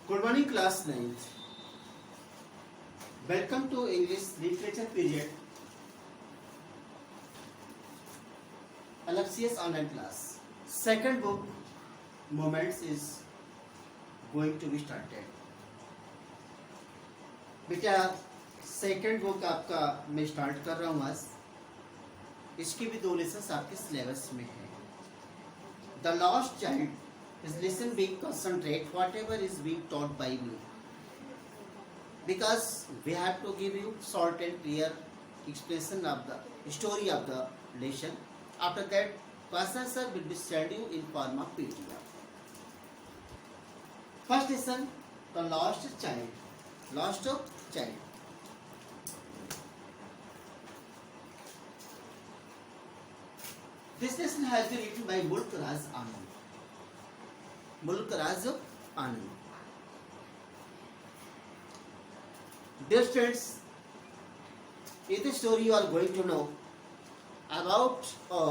Good morning, class 9th. Welcome to English Literature Period. Alexius online class. Second book, Moments, is going to be started. बेटा second book आपका मैं start कर रहा हूँ आज. इसकी भी 2 लेसन्स आपके सिलेबस में है. The lost child is listen being concentrate whatever is being taught by me, because we have to give you short and clear explanation of the story of the lesson. After that, Pastor sir will be send you in form of PDF. First lesson, the lost child. Lost child. This lesson has been written by Mulk Raz Anand. Mulk Raz Anand. Dear students, in this story you are going to know about a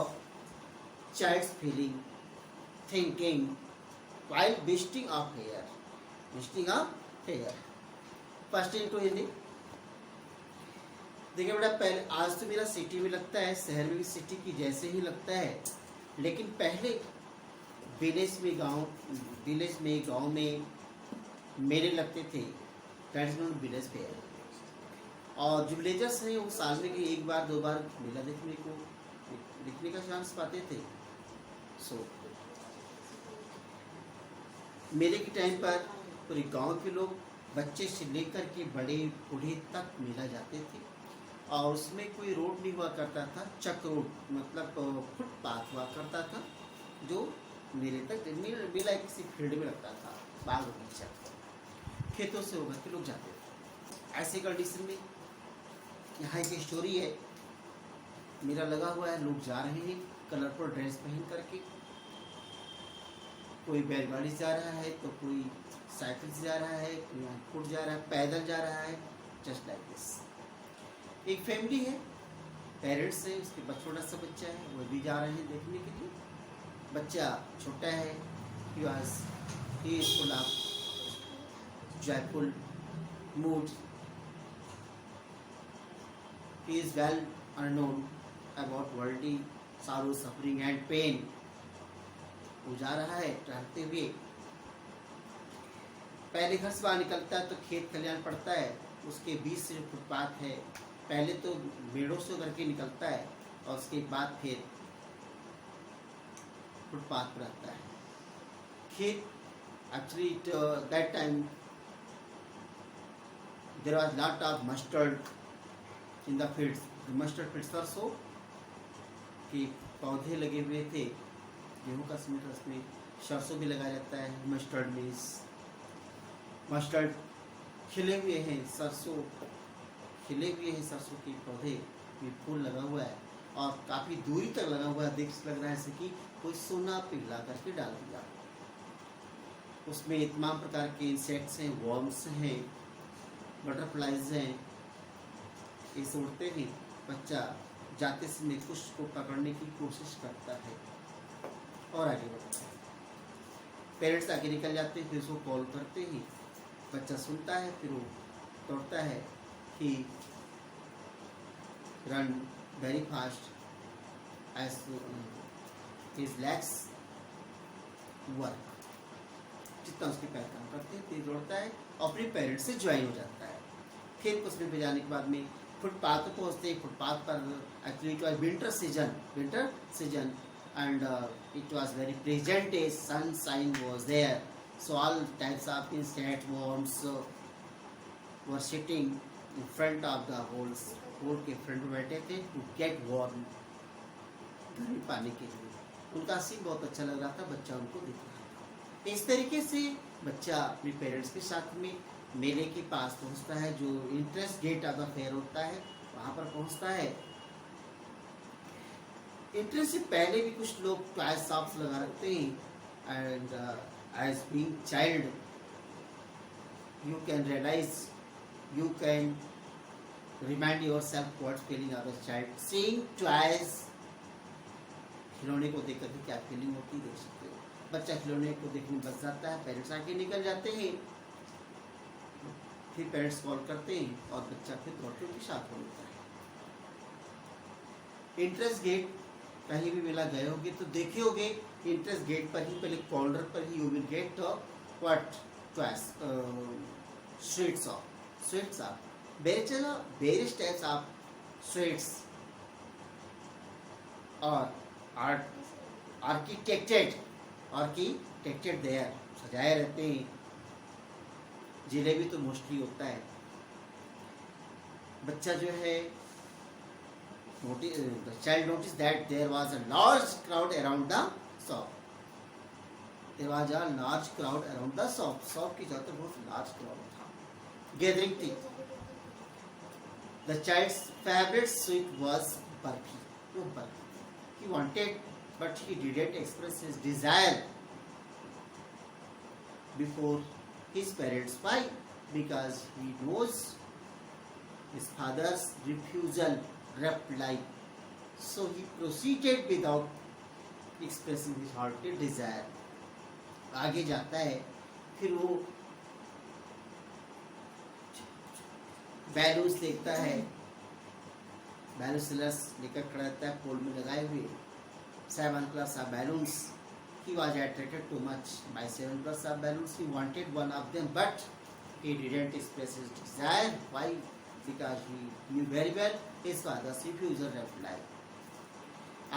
child's feeling, thinking while wasting of hair. Wasting of hair. First into Hindi. देखिए बेटा, पहले आज तो मेरा city में लगता है, शहर में भी सिटी की जैसे ही लगता है, लेकिन पहले विलेज में गांव में मेले लगते थे. That is not village fair. और जो विलेजर्स हैं वो साल में एक बार 2 बार मेला देखने का चांस पाते थे. सो मेले के टाइम पर पूरे गांव के लोग बच्चे से लेकर के बड़े बूढ़े तक मेला जाते थे. और उसमें कोई रोड नहीं हुआ करता था, चक रोड मतलब फुटपाथ हुआ करता था, जो मेले तक मेला किसी फील्ड में लगता था, बाग बगीचा, खेतों से होकर के लोग जाते थे. ऐसे कंडीशन में यहाँ की स्टोरी है. मेरा लगा हुआ है, लोग जा रहे हैं कलरफुल ड्रेस पहन करके. कोई बैलगाड़ी से जा रहा है, तो कोई साइकिल से जा रहा है, कोई फुट जा रहा है, पैदल जा रहा है. Just like this. एक फैमिली है, पेरेंट्स है, उसके पास छोटा सा बच्चा है, वो भी जा रहे हैं देखने के लिए. बच्चा छोटा है, he is full of joyful mood. He is well unknown about worldly sorrow, suffering and pain. वो जा रहा है टहलते हुए. पहले घर से बाहर निकलता है तो खेत खलिहान पड़ता है, उसके बीच से जो फुटपाथ है, पहले तो मेड़ों से करके निकलता है और उसके बाद फिर फुटपाथ पर आता है. खेत actually that time there was lot of mustard in the fields. Mustard fields are so कि पौधे लगे हुए थे. गेहूँ का समय था, उसमें सरसों भी लगाया जाता है. मस्टर्ड मीन्स मस्टर्ड खिले हुए हैं, सरसों खिले हुए हैं, सरसों के पौधे में फूल लगा हुआ है और काफ़ी दूरी तक लगा हुआ है. देख लग रहा है जैसे कि कोई सोना पिघला करके डाल दिया. उसमें तमाम प्रकार के इंसेक्ट्स हैं, वर्म्स हैं, बटरफ्लाइज हैं, ये उड़ते हैं. बच्चा जाते समय कुछ को पकड़ने की कोशिश करता है और आगे बढ़ता है. पेरेंट्स आगे निकल जाते हैं, फिर उसको कॉल करते हैं. बच्चा सुनता है, फिर वो दौड़ता है कि run very fast as his legs work. जितना उसके पैर काम करते हैं तेज दौड़ता है और अपने पेरेंट्स से ज्वाइन हो जाता है. खेत कुछ में जाने के बाद में फुटपाथ पर पहुँचते हैं. फुटपाथ पर actually it was winter season and it was very pleasant day. Sunshine was there, so all types of insect worms were sitting in front of the holes. Hole के फ्रंट में बैठे थे to get warm, गर्मी पाने के लिए. उनका scene बहुत अच्छा लग रहा था, बच्चा उनको दिख रहा था. इस तरीके से बच्चा अपने पेरेंट्स के साथ में मेले के पास पहुंचता है, जो interest gate of the fair होता है, वहाँ पर पहुंचता है. इंटरेस्ट से पहले भी कुछ लोग टॉय शॉप्स लगा रखते हैं. And as being child you can realise, you can remind yourself what feeling of the child seeing toys. खिलौने को देख करके क्या फीलिंग होती है देख सकते हो. बच्चा खिलौने को देखने बस जाता है, पेरेंट्स आके निकल जाते हैं. फिर पेरेंट्स कॉल करते हैं और बच्चा फिर डॉक्टर के साथ हो जाता है। इंट्रेंस गेट कहीं भी मिला गए होगे तो देखे होगे, इंट्रेंस गेट पर ही पहले कॉर्नर पर ही you will get what twice sweets of various types of sweets or architected there, सजाए रहते हैं। जिलेबी तो मोस्टली होता है। बच्चा जो है the child noticed that there was a large crowd around the shop. Shop की जाकर बहुत लार्ज क्राउड था, गैदरिंग थी। The child's favorite sweet was barfi. He wanted, but he didn't express his desire before his parents. Why? Because he knows his father's refusal reply. So he proceeded without expressing his heartfelt desire. आगे जाता है, फिर वो balloons देखता है, balloons लेकर खड़ा रहता है पोल में लगाए हुए 7 plus of balloons. He was attracted too much by 7 plus of balloons. He wanted one of them, but he didn't express his desire. Why? Because he knew very well his father's refusal reply.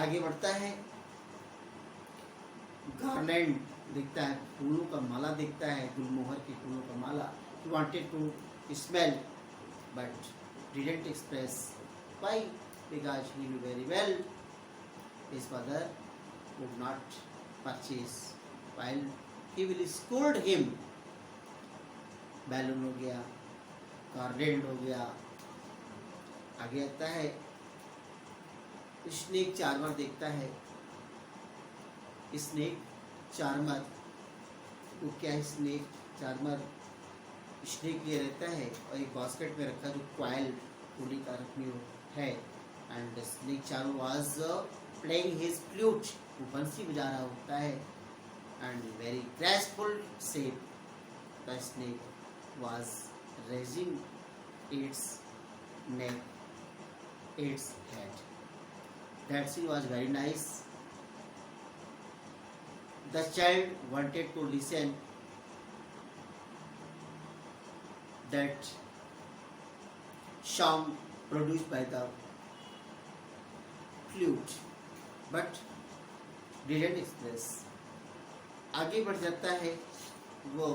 आगे बढ़ता है, garland देखता है, फूलों का माला देखता है, गुलमोहर के फूलों का माला. He wanted to smell but didn't express. Why? Because he knew very well his father would not purchase. While he will scold him. Balloon हो गया, गार्लैंड हो गया. आगे आता है, स्नेक चार्मर देखता है. स्नेक चार्मर वो क्या है? स्नेक चार्मर स्नेक लिए रहता है और एक बास्केट में रखा जो क्वाइल पूरी का रखनी है. And snake charmer was playing his flute, वो बंसी बजा रहा होता है. And very graceful shape the snake was raising its neck, its head. That scene was very nice. The child wanted to listen that sound produced by the flute, but didn't express. आगे बढ़ जाता है वो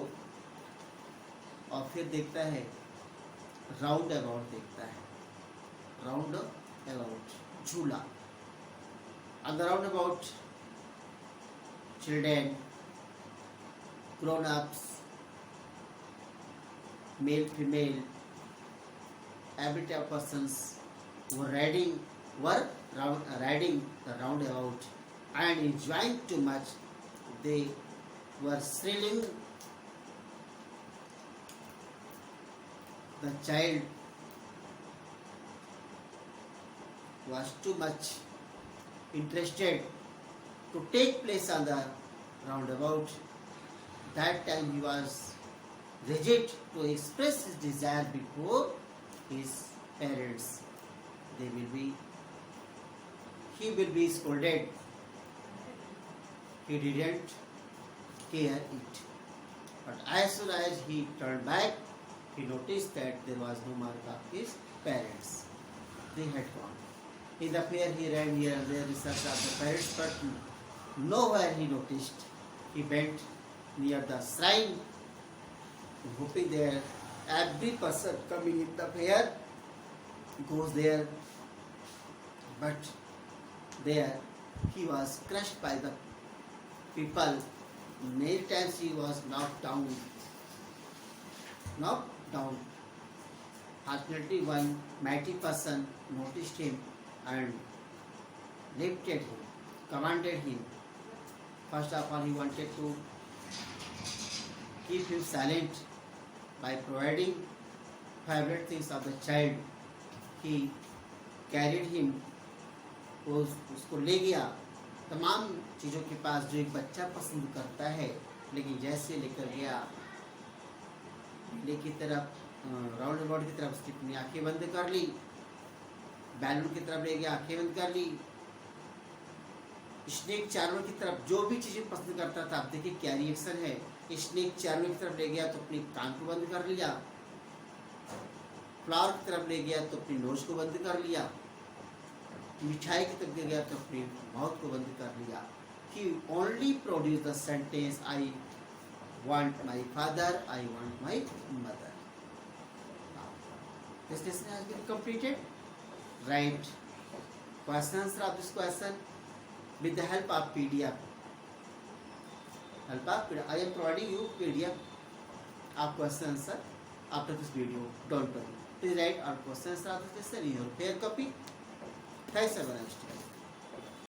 और फिर देखता है round about, देखता है राउंड अबाउट झूला. On the roundabout, children, grown-ups, male, female, every type of persons were riding the roundabout and enjoying too much. They were thrilling. The child was too much interested to take place on the roundabout. That time he was rigid to express his desire before his parents. He will be scolded. He didn't care it. But as soon as he turned back, he noticed that there was no mark of his parents. They had gone. In the fair he ran here and there in search of the parents, but nowhere he noticed. He went near the shrine, hoping there every person coming in the fair goes there, but there he was crushed by the people. Many times he was knocked down. Fortunately, one mighty person noticed him and lifted him, commanded him. First of all, he wanted to keep him silent by providing favorite things of the child. He carried him, उसको ले गया तमाम चीज़ों के पास जो एक बच्चा पसंद करता है. लेकिन जैसे लेकर गया मेले की तरफ, राउंड अबाउट की तरफ उसकी अपनी आंखें बंद कर ली, बैलून की तरफ ले गया, आंखें बंद कर ली। स्नेक चार्मर की तरफ जो भी चीजें पसंद करता था, आप देखिए क्या रिएक्शन है। स्नेक चार्मर की तरफ ले गया तो अपनी कान को बंद कर लिया, फ्लावर की तरफ ले गया तो अपनी नोज को बंद कर लिया, मिठाई की तरफ ले गया तो अपनी माउथ को बंद कर लिया। He only produced the sentence, I want my father, I want my mother. Now, this lesson has been completed. Write question answer of this question with the help of PDF. I am providing you PDF of question answer after this video. Don't worry. Please write our question answer of this lesson in your fair copy. Thanks, have a nice day.